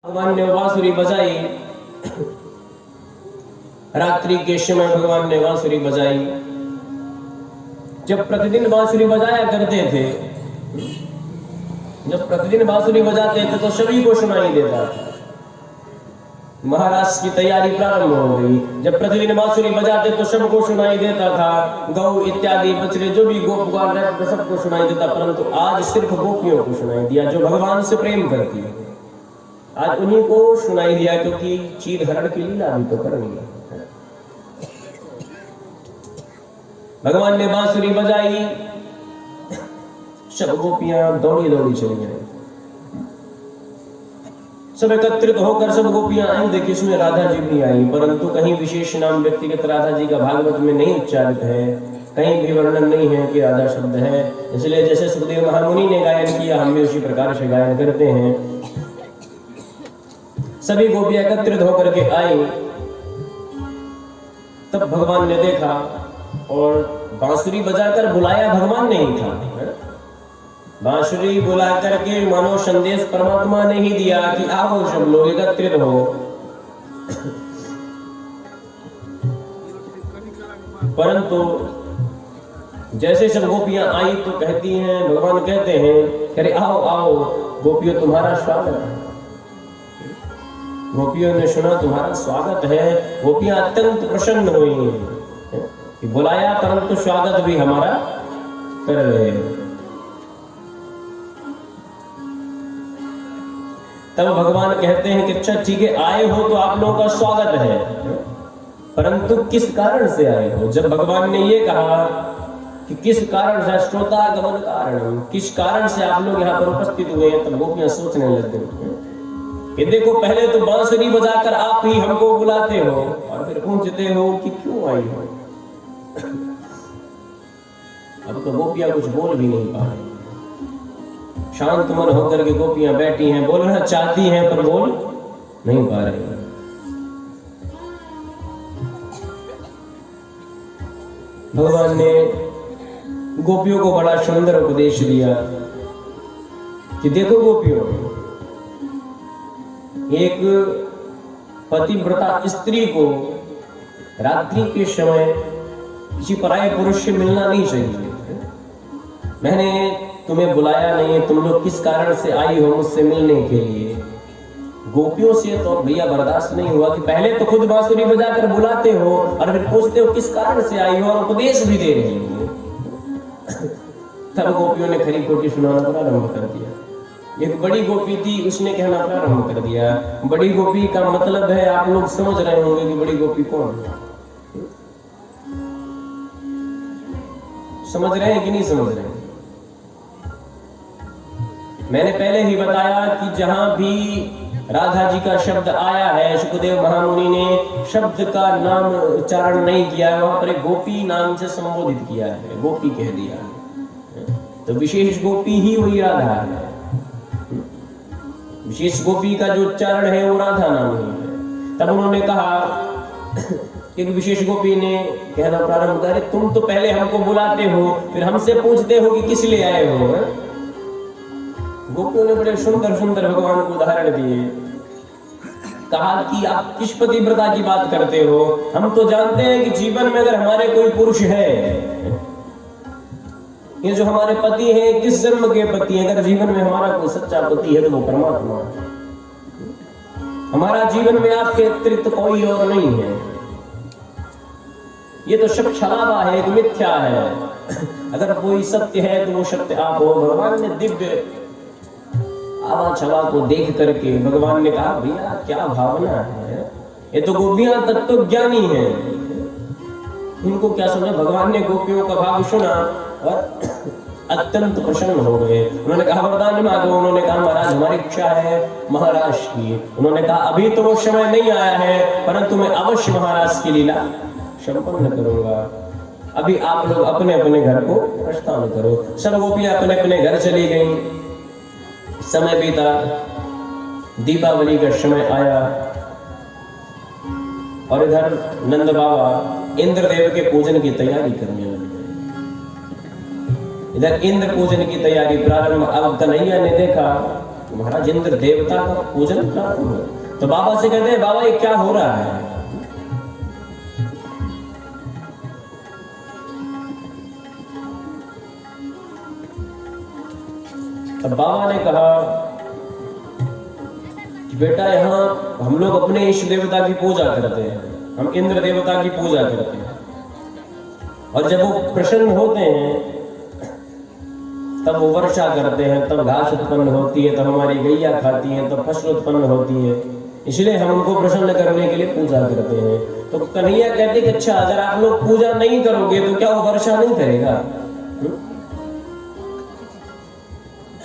भगवान ने बांसुरी बजाई। रात्रि के समय भगवान ने बांसुरी बजाई। जब प्रतिदिन बांसुरी बजाया करते थे, जब प्रतिदिन बांसुरी बजाते थे तो सभी को सुनाई देता था। महाराज की तैयारी प्रारंभ हो गई। जब प्रतिदिन बांसुरी बजाते तो सबको सुनाई देता था। गौ इत्यादि बछड़े जो भी गोपगान रहते सबको सुनाई देता, परंतु आज सिर्फ गोपियों को सुनाई दिया जो भगवान से प्रेम करती है। आज उन्हीं को सुनाई दिया क्योंकि चीर हरण की लीला भी तो करनी है। भगवान ने बांसुरी बजाई, सब गोपियां दौड़ी दौड़ी चली गई। सब एकत्रित होकर सब गोपियां आई। देखिए इसमें राधा जी भी आई, परंतु कहीं विशेष नाम व्यक्तिगत राधा जी का भागवत में नहीं उच्चारित है, कहीं भी वर्णन नहीं है कि राधा शब्द है। इसलिए जैसे सुखदेव महामुनि ने गायन किया, हम भी उसी प्रकार से गायन करते हैं। सभी गोपियां एकत्रित होकर के आई। तब भगवान ने देखा और बांसुरी बजाकर बुलाया भगवान ने ही था। बांसुरी बुला करके मानो संदेश परमात्मा ने ही दिया कि आओ सब लोग एकत्रित हो। परंतु जैसे सब गोपियां आई तो कहती हैं, भगवान कहते हैं अरे आओ आओ गोपियों तुम्हारा स्वागत है। गोपियों ने सुना तुम्हारा स्वागत है। गोपियां अत्यंत प्रसन्न हुई कि बुलाया परंतु स्वागत भी हमारा कर रहे हैं। तब भगवान कहते हैं कि अच्छा ठीक है, आए हो तो आप लोगों का स्वागत है, परंतु किस कारण से आए हो। जब भगवान ने ये कहा कि किस कारण से, श्रोतागमन कारण, किस कारण से आप लोग यहाँ पर उपस्थित हुए हैं, तब गोपियां सोचने लग गई कि देखो पहले तो बांसुरी बजाकर आप ही हमको बुलाते हो और फिर पूछते हो कि क्यों आई हो। अब तो गोपियां कुछ बोल भी नहीं पा रही। शांत मन होकर के गोपियां बैठी हैं, बोलना चाहती हैं पर बोल नहीं पा रही। भगवान ने गोपियों को बड़ा सुंदर उपदेश दिया कि देखो गोपियों, एक पतिव्रता स्त्री को रात्रि के समय किसी पराये पुरुष से मिलना नहीं चाहिए। मैंने तुम्हें बुलाया नहीं, तुम लोग किस कारण से आई हो मुझसे मिलने के लिए। गोपियों से तो भैया बर्दाश्त नहीं हुआ कि पहले तो खुद बांसुरी बजाकर बुलाते हो और फिर पूछते हो किस कारण से आई हो और उपदेश भी दे रही हो। तब गोपियों ने खरी खोटी सुनाना प्रारंभ कर दिया। एक बड़ी गोपी थी, उसने कहना प्रारंभ कर दिया। बड़ी गोपी का मतलब है, आप लोग समझ रहे होंगे कि बड़ी गोपी कौन है। समझ रहे हैं कि नहीं समझ रहे हैं। मैंने पहले ही बताया कि जहां भी राधा जी का शब्द आया है, सुखदेव महामुनि ने शब्द का नाम उच्चारण नहीं किया, वहां पर एक गोपी नाम से संबोधित किया है, गोपी कह दिया है। तो विशेष गोपी ही वही राधा है। विशेष गोपी का जो उच्चारण है वो राधा नाम ही है। तब उन्होंने कहा, एक विशेष गोपी ने कहना प्रारंभ किया, तुम तो पहले हमको बुलाते हो फिर हमसे पूछते हो कि किस लिए आए हो। गोपियों ने बड़े सुंदर सुंदर भगवान को उदाहरण दिए। कहा कि आप किस पतिव्रता की बात करते हो। हम तो जानते हैं कि जीवन में अगर हमारे कोई पुरुष है, ये जो हमारे पति हैं, किस जन्म के पति हैं, अगर जीवन में हमारा कोई सच्चा पति है तो वो परमात्मा है। हमारा जीवन में आपके अतिरिक्त कोई और नहीं है। ये तो सब छलावा है, एक मिथ्या है। अगर कोई सत्य है तो वो सत्य आप हो। भगवान ने दिव्य आवा छवा को देख करके भगवान ने कहा, भैया क्या भावना है, ये तो गोपियां तत्वज्ञानी है, इनको क्या समझ। भगवान ने गोपियों का भाव सुना और अत्यंत प्रसन्न हो गए। उन्होंने कहा वरदान मांगो। उन्होंने कहा महाराज हमारी इच्छा है महाराज की। उन्होंने कहा अभी तो वो समय नहीं आया है, परंतु मैं अवश्य महाराज की लीला संपन्न करूंगा। अभी आप लोग अपने अपने घर को प्रस्थान करो। सब गोपियां अपने अपने घर चली गईं। समय बीता, दीपावली का समय आया और इधर नंद बाबा इंद्रदेव के पूजन की तैयारी करने लगे। इधर इंद्र पूजन की तैयारी प्रारंभ। अब कन्हैया ने देखा महाराज इंद्र देवता का पूजन प्रारंभ हुआ। तो बाबा से कहते हैं बाबा ये क्या हो रहा है? तब बाबा ने कहा कि बेटा यहाँ हम लोग अपने इष्ट देवता की पूजा करते हैं, हम इंद्र देवता की पूजा करते हैं, और जब वो प्रसन्न होते हैं तब वो वर्षा करते हैं, तब घास उत्पन्न होती है, तब हमारी गैया खाती है, तब फसल उत्पन्न होती है, इसलिए हम उनको प्रसन्न करने के लिए पूजा करते हैं। तो कन्हैया कहते कि अच्छा अगर आप लोग पूजा नहीं करोगे तो क्या वो वर्षा नहीं करेगा?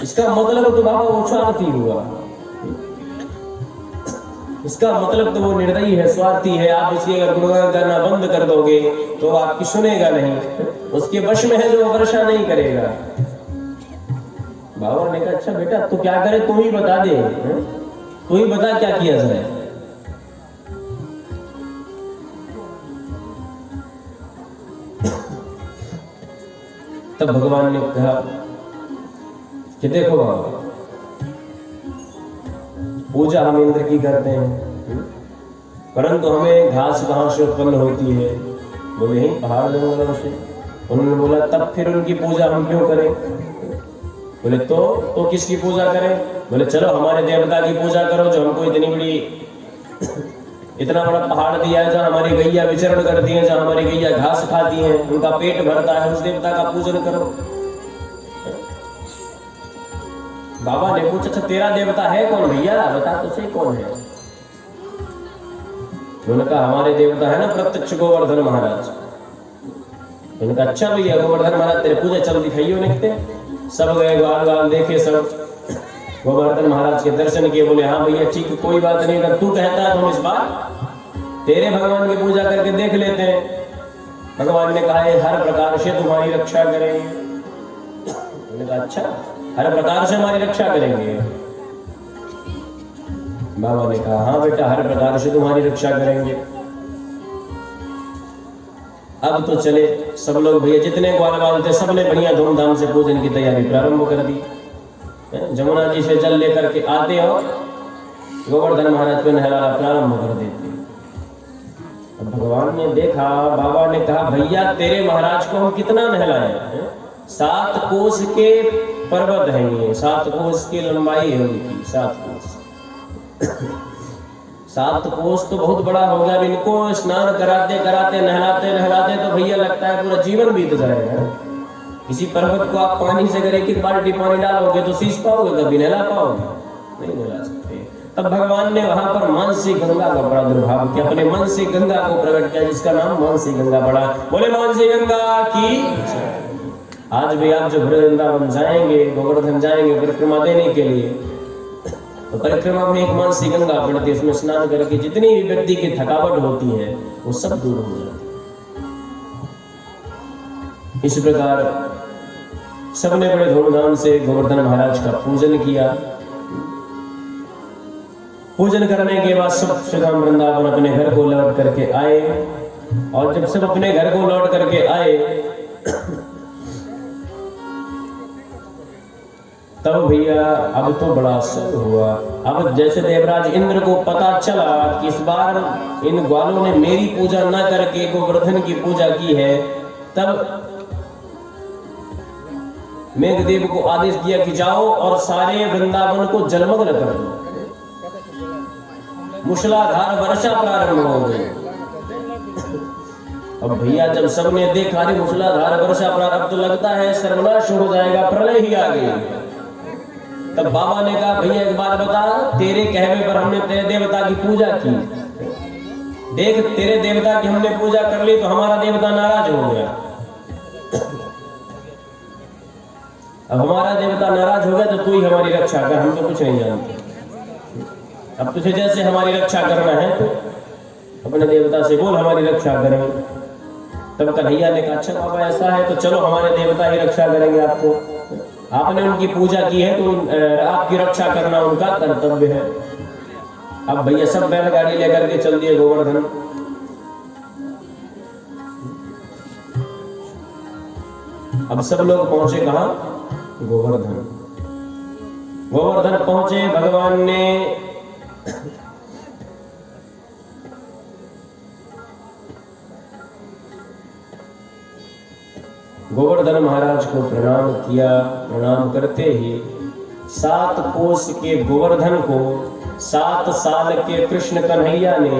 इसका मतलब तो बाबा वो स्वार्थी हुआ, इसका मतलब तो वो निर्दयी है, स्वार्थी है। आप इसकी अगर गुणगान करना बंद कर दोगे तो आपकी सुनेगा नहीं, उसके वश में है जो वर्षा नहीं करेगा। बाबा ने कहा अच्छा बेटा तू क्या करे, तू ही बता दे, तू ही बता क्या किया जाए। तब भगवान ने कहा कि देखो बाबा, पूजा हम इंद्र की करते हैं, परंतु हमें घास कहां से उत्पन्न होती है? बोले यही पहाड़ जंगलों से। उन्होंने बोला तब फिर उनकी पूजा हम क्यों करें? बोले तो किसकी पूजा करें? बोले चलो हमारे देवता की पूजा करो जो हमको इतना बड़ा पहाड़ दिया है, जहाँ हमारी गैया विचरण करती है, जहाँ हमारी गैया घास खाती है, उनका पेट भरता है, उस देवता का पूजन करो। बाबा ने पूछा अच्छा तेरा देवता है कौन भैया, बता तो सही कौन है? उन्होंने कहा हमारे देवता है ना प्रत्यक्ष गोवर्धन महाराज। उन्होंने कहा अच्छा भैया गोवर्धन महाराज तेरे पूजा चल दिखाइयो निकते। सब गए, ग्वाल ग्वाल देखे, सब गोवर्धन महाराज के दर्शन किए। बोले हाँ भैया ठीक, कोई बात नहीं, अगर तू कहता है तो हम इस बार तेरे भगवान की पूजा करके देख लेते हैं। भगवान ने कहा हर प्रकार से तुम्हारी रक्षा करेंगे। उन्होंने कहा अच्छा हर प्रकार से हमारी रक्षा करेंगे? बाबा ने कहा हाँ बेटा हर प्रकार से तुम्हारी रक्षा करेंगे। अब तो चले सब लोग, भैया जितने ग्वाल वाल थे सबने बढ़िया धूमधाम से पूजन की तैयारी प्रारंभ कर दी। जमुना जी से जल लेकर के आते और गोवर्धन महाराज को नहलाना प्रारंभ कर देते। अब भगवान ने देखा, बाबा ने कहा भैया तेरे महाराज को हम कितना नहलाएं? 7 कोस के पर्वत है ये, 7 कोस की लंबाई है उनकी, 7 कोस। 7 कोस तो बहुत बड़ा हो गया। इनको स्नान कराते कराते नहलाते नहलाते तो भैया लगता है पूरा जीवन बीत जाएगा। किसी पर्वत को आप पानी से अगर एक बाल्टी पानी डालोगे तो सींच पाओगे? कभी नहला पाओगे? नहीं नहला सकते। तब भगवान ने वहां पर मानसी गंगा का बड़ा दुर्भाव किया, अपने मन से गंगा को प्रकट किया, जिसका नाम मानसी गंगा पड़ा। बोले मानसी गंगा की। आज भी आप जब वृंदावन जाएंगे, गोवर्धन जाएंगे परिक्रमा देने के लिए, तो परिक्रमा में एक मानसी गंगा पड़ती है, उसमें स्नान करके जितनी भी व्यक्ति की थकावट होती है वो सब दूर हो जाती है। इस प्रकार सबने बड़े धूमधाम से गोवर्धन महाराज का पूजन किया। पूजन करने के बाद सब श्रीधाम वृंदावन अपने घर को लौट करके आए, और जब सब अपने घर को लौट करके आए तब भैया अब तो बड़ा सुख हुआ। अब जैसे देवराज इंद्र को पता चला कि इस बार इन ग्वालों ने मेरी पूजा न करके गोवर्धन की पूजा की है, तब मेघदेव को आदेश दिया कि जाओ और सारे वृंदावन को जलमग्न कर दो। मूसलाधार वर्षा प्रारंभ हो गई। अब भैया जब सबने देखा रे मूसलाधार वर्षा प्रारंभ, तो लगता है सर्वनाश हो जाएगा, प्रलय ही आ गई। तब बाबा ने कहा भैया एक बात बता, तेरे कहने पर हमने तेरे देवता की पूजा की, देख तेरे देवता की हमने पूजा कर ली तो हमारा देवता नाराज हो गया। अब हमारा देवता नाराज हो गया तो तू ही हमारी रक्षा कर, हम तो कुछ नहीं जानते। अब तुझे जैसे हमारी रक्षा करना है तो अपने देवता से बोल हमारी रक्षा करें। तब कन्हैया ने कहा अच्छा बाबा ऐसा है तो चलो हमारे देवता ही रक्षा करेंगे आपको, आपने उनकी पूजा की है तो आपकी रक्षा करना उनका कर्तव्य है। अब भैया सब बैलगाड़ी लेकर के चल दिए गोवर्धन। अब सब लोग पहुंचे कहां? गोवर्धन। गोवर्धन पहुंचे, भगवान ने गोवर्धन महाराज को प्रणाम किया। प्रणाम करते ही 7 कोस के गोवर्धन को 7 साल के कृष्ण कन्हैया ने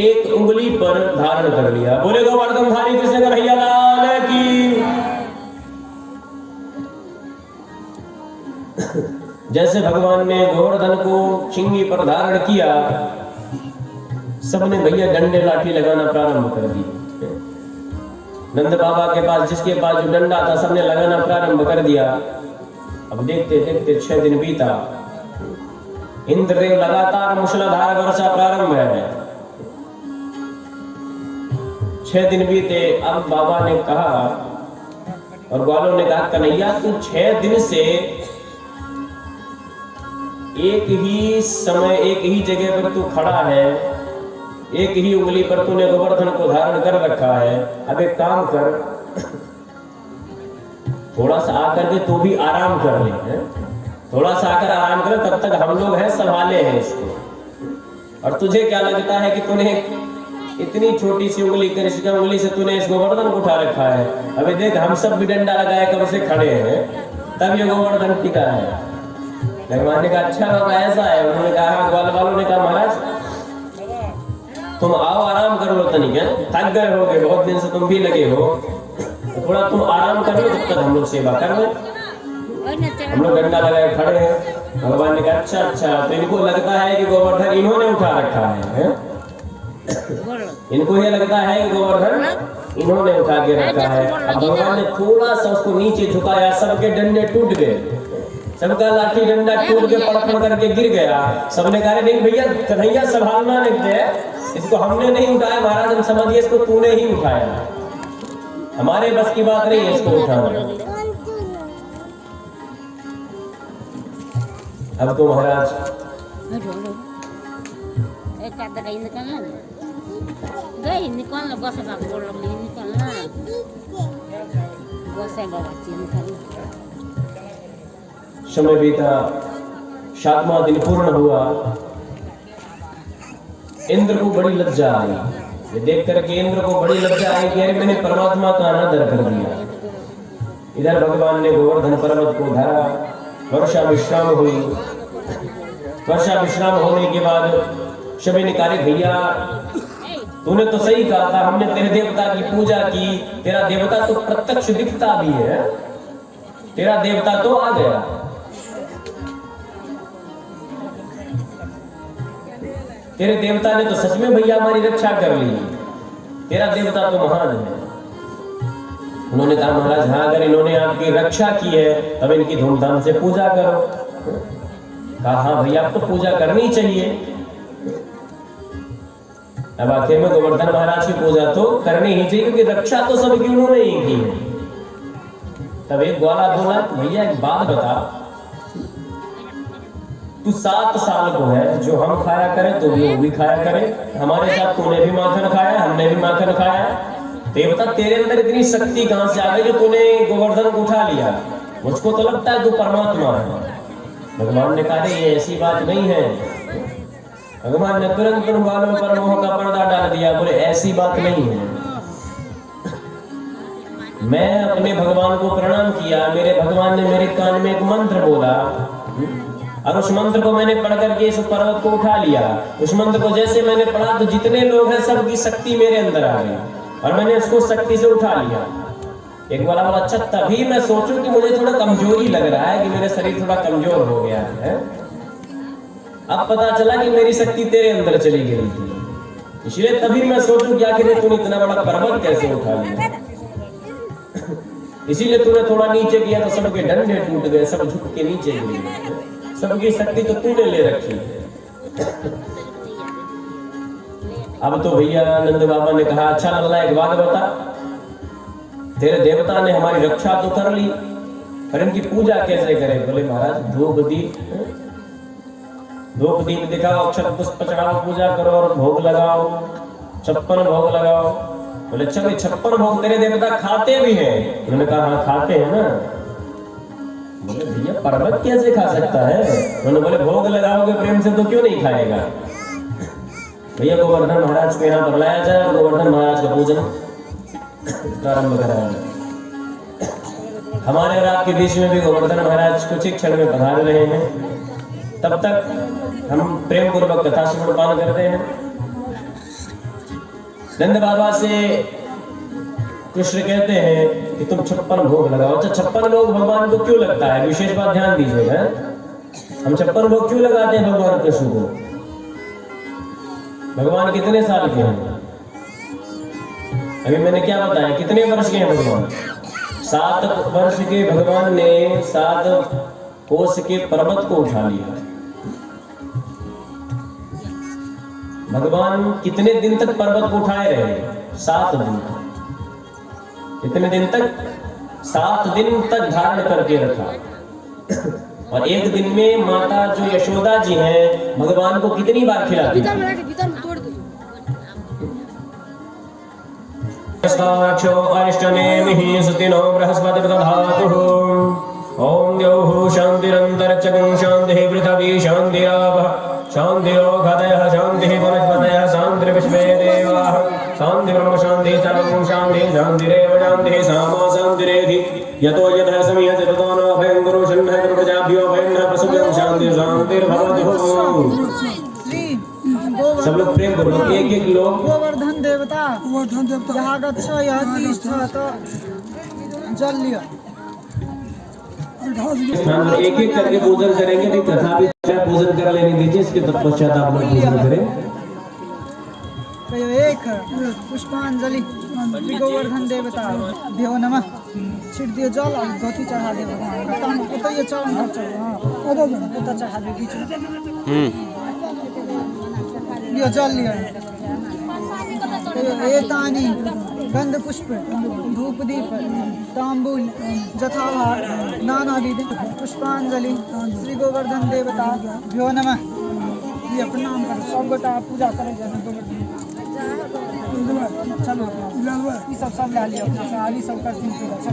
एक उंगली पर धारण कर लिया। बोले गोवर्धन धारी कृष्ण कन्हैया लाल की। जैसे भगवान ने गोवर्धन को चिंगी पर धारण किया, सबने भैया डंडे लाठी लगाना प्रारंभ कर दी। नंद बाबा के पास, जिसके पास जो डंडा था, सबने लगाना प्रारंभ कर दिया। अब देखते देखते 6 दिन बीता। इंद्रदेव लगातार मूसलाधार वर्षा प्रारंभ है। 6 दिन बीते। अब बाबा ने कहा और ग्वालों ने कहा, कन्हैया तू 6 दिन से एक ही समय एक ही जगह पर तू खड़ा है, एक ही उंगली पर तूने गोवर्धन को धारण कर रखा है। अब एक काम कर, थोड़ा सा आकर के तू भी आराम कर ले, है? थोड़ा सा आकर आराम कर, तब तक हम लोग हैं संभाले हैं इसको। और तुझे क्या लगता है कि तूने इतनी छोटी सी उंगली, कृष्ण उंगली से तूने इस गोवर्धन को उठा रखा है। अभी देख, हम सब भी डंडा लगाए कब से खड़े हैं, तब ये गोवर्धन टिका है। भगवान ने कहा, अच्छा बाबा ऐसा है। उन्होंने कहा, ग्वाल वालों ने कहा, महाराज तुम आओ आराम कर लो तनिक, थक गए होगे, बहुत दिन से तुम भी लगे हो, तो थोड़ा तुम आराम कर लो, तब तक हम लोग सेवा कर लो। हम लोग डंडा लगाए खड़े हैं। भगवान ने कहा, अच्छा अच्छा, तो इनको लगता है कि गोवर्धन इन्होंने उठा रखा है? इनको ये लगता है कि गोवर्धन इन्होंने उठा के रखा है। अब भगवान ने थोड़ा सा उसको नीचे झुकाया, सबके डंडे टूट गए, सबका लाठी डंडा टूट के पड़क करके गिर गया। सबने कहा, नहीं भैया कन्हैया संभालना नहीं थे, इसको हमने नहीं उठाया महाराज, हम समझिए इसको तूने ही उठाया, हमारे बस की बात नहीं है इसको उठाना। अब तो महाराज समय बीता, 7वां दिन पूर्ण हुआ। इंद्र को बड़ी लज्जा आई, ये देख करके इंद्र को बड़ी लज्जा आई कि अरे मैंने परमात्मा का अनादर कर दिया। इधर भगवान ने गोवर्धन पर्वत को धरा, वर्षा विश्राम हुई। वर्षा विश्राम होने के बाद सभी ने कहा, भैया तूने तो सही कहा था, हमने तेरे देवता की पूजा की, तेरा देवता तो प्रत्यक्ष दिखता भी है, तेरा देवता तो आ गया। तेरे देवता ने तो सच में भैया हमारी रक्षा कर ली, तेरा देवता तो महान है। उन्होंने कहा, महाराज हाँ, अगर इन्होंने आपकी रक्षा की है तब इनकी धूमधाम से पूजा करो। कहा, हाँ भैया आपको तो पूजा करनी चाहिए। अब आखिर में गोवर्धन महाराज की पूजा तो करनी ही चाहिए, क्योंकि रक्षा तो सबकी उन्होंने ही की है। तब एक ग्वाला बोला, भैया एक बात बता, तू 7 साल को है, जो हम खाया करें तो वो भी खाया करे, हमारे साथ तूने भी माखन खाया, हमने भी माखन खाया, देवता तेरे अंदर इतनी शक्ति कहां से आ गई जो तूने गोवर्धन को उठा लिया? मुझको तो लगता है तू परमात्मा है। भगवान ने कहा, ये ऐसी बात नहीं है। भगवान ने तुरंत बालों पर मोह का पर्दा डाल दिया, बोले ऐसी बात नहीं है। मैं अपने भगवान को प्रणाम किया, मेरे भगवान ने मेरे कान में एक मंत्र बोला, और उस मंत्र को मैंने पढ़ करके इस पर्वत को उठा लिया। उस मंत्र को जैसे मैंने पढ़ा तो जितने लोग हैं सबकी शक्ति मेरे अंदर आ गई, और मैंने उसको शक्ति से उठा लिया। एक बोला, अच्छा तभी मैं सोचूं कि मुझे थोड़ा कमजोरी लग रहा है, कि मेरा शरीर थोड़ा कमजोर हो गया है। अब पता चला कि मेरी शक्ति तेरे अंदर चली गई थी, इसलिए तभी मैं सोचूं कि आखिर तूने इतना बड़ा पर्वत कैसे उठा लिया। इसीलिए तूने थोड़ा नीचे किया तो सबके डंडे टूट गए, सब झुक के नीचे गिर गए, सबकी शक्ति तो तूने ले रखी है। अब तो भैया नंद बाबा ने कहा, अच्छा लल्ला एक बात बता, तेरे देवता ने हमारी रक्षा तो कर ली, पर इनकी पूजा कैसे करें? बोले महाराज धूप दीप दिखाओ, अक्षत पुष्प चढ़ाओ, पूजा करो और भोग लगाओ, 56 भोग लगाओ। बोले अच्छा भाई 56 भोग तेरे देवता खाते भी हैं? उन्होंने कहा हाँ खाते हैं ना। बोले भैया पर्वत कैसे खा सकता है? उन्होंने बोले भोग लगाओगे प्रेम से तो क्यों नहीं खाएगा? भैया गोवर्धन महाराज को यहाँ पर लाया जाए और गोवर्धन महाराज का पूजन प्रारंभ कराया जाए। हमारे और आपके बीच में भी गोवर्धन महाराज कुछ ही क्षण में पधार रहे हैं। तब तक हम प्रेम पूर्वक कथा श्रवण पान करते हैं। नंद बाबा से कृष्ण कहते हैं कि तुम 56 भोग लगाओ। अच्छा 56 भोग भगवान को क्यों लगता है? विशेष बात ध्यान दीजिएगा। हम 56 भोग क्यों लगाते हैं भगवान कृष्ण को? भगवान कितने साल के हैं? अभी मैंने क्या बताया, कितने वर्ष के हैं भगवान? 7 वर्ष के भगवान ने 7 कोस के पर्वत को उठा लिया। भगवान कितने दिन तक पर्वत को उठाए रहे? 7 दिन तक। कितने दिन तक? 7 दिन तक धारण करके रखा। और एक दिन में माता जो यशोदा जी हैं भगवान को कितनी बार खिलाती थी? अष्टनेमिः सुतिनो बृहस्पतिर्दधातुः। ओम द्यौः शान्तिरन्तरिक्षं शान्तिः पृथिवी शान्तिरापः शान्तिरोषधयः शान्तिः वनस्पतयः शान्तिर्विश्वे देवाः शान्तिर्ब्रह्म शान्तिः सर्वं शान्तिः शान्तिरेव शान्तिः सामा शान्तिरेधि यतो यतः समीयते ततो न भयं गुरु शन्नः प्रजाभ्यो भयं न पशुभ्यं शान्तिः शान्तिर्भवतु। सब लोग प्रेम करो, एक लोग। गोवर्धन देवता यहाँ गच्छ यह तीर्थ तो जल लिया। एक करके पूजन करेंगे। भी कथा भी पूजन कर लेने दीजिए, इसके तत्पश्चात आप लोग पूजन करें। एक पुष्पांजलि गोवर्धन देवता भ्यो नमः। छिट दियो जल और धोती चढ़ा दे भगवान को। तो ये चरण चढ़ा दे बीच में लियो जल लियो। एतानि गंध पुष्प धूप दीप तांबूल जथाभार नानाविध पुष्पांजलि श्री गोवर्धन देवता भ्यो नमः। ये प्रणाम कर सब गोटा पूजा करे चलो ये सब ला लियो अपना सारी सब करती पूजा। चलो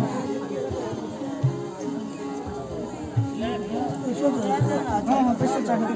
हाँ पैसे चाहिए।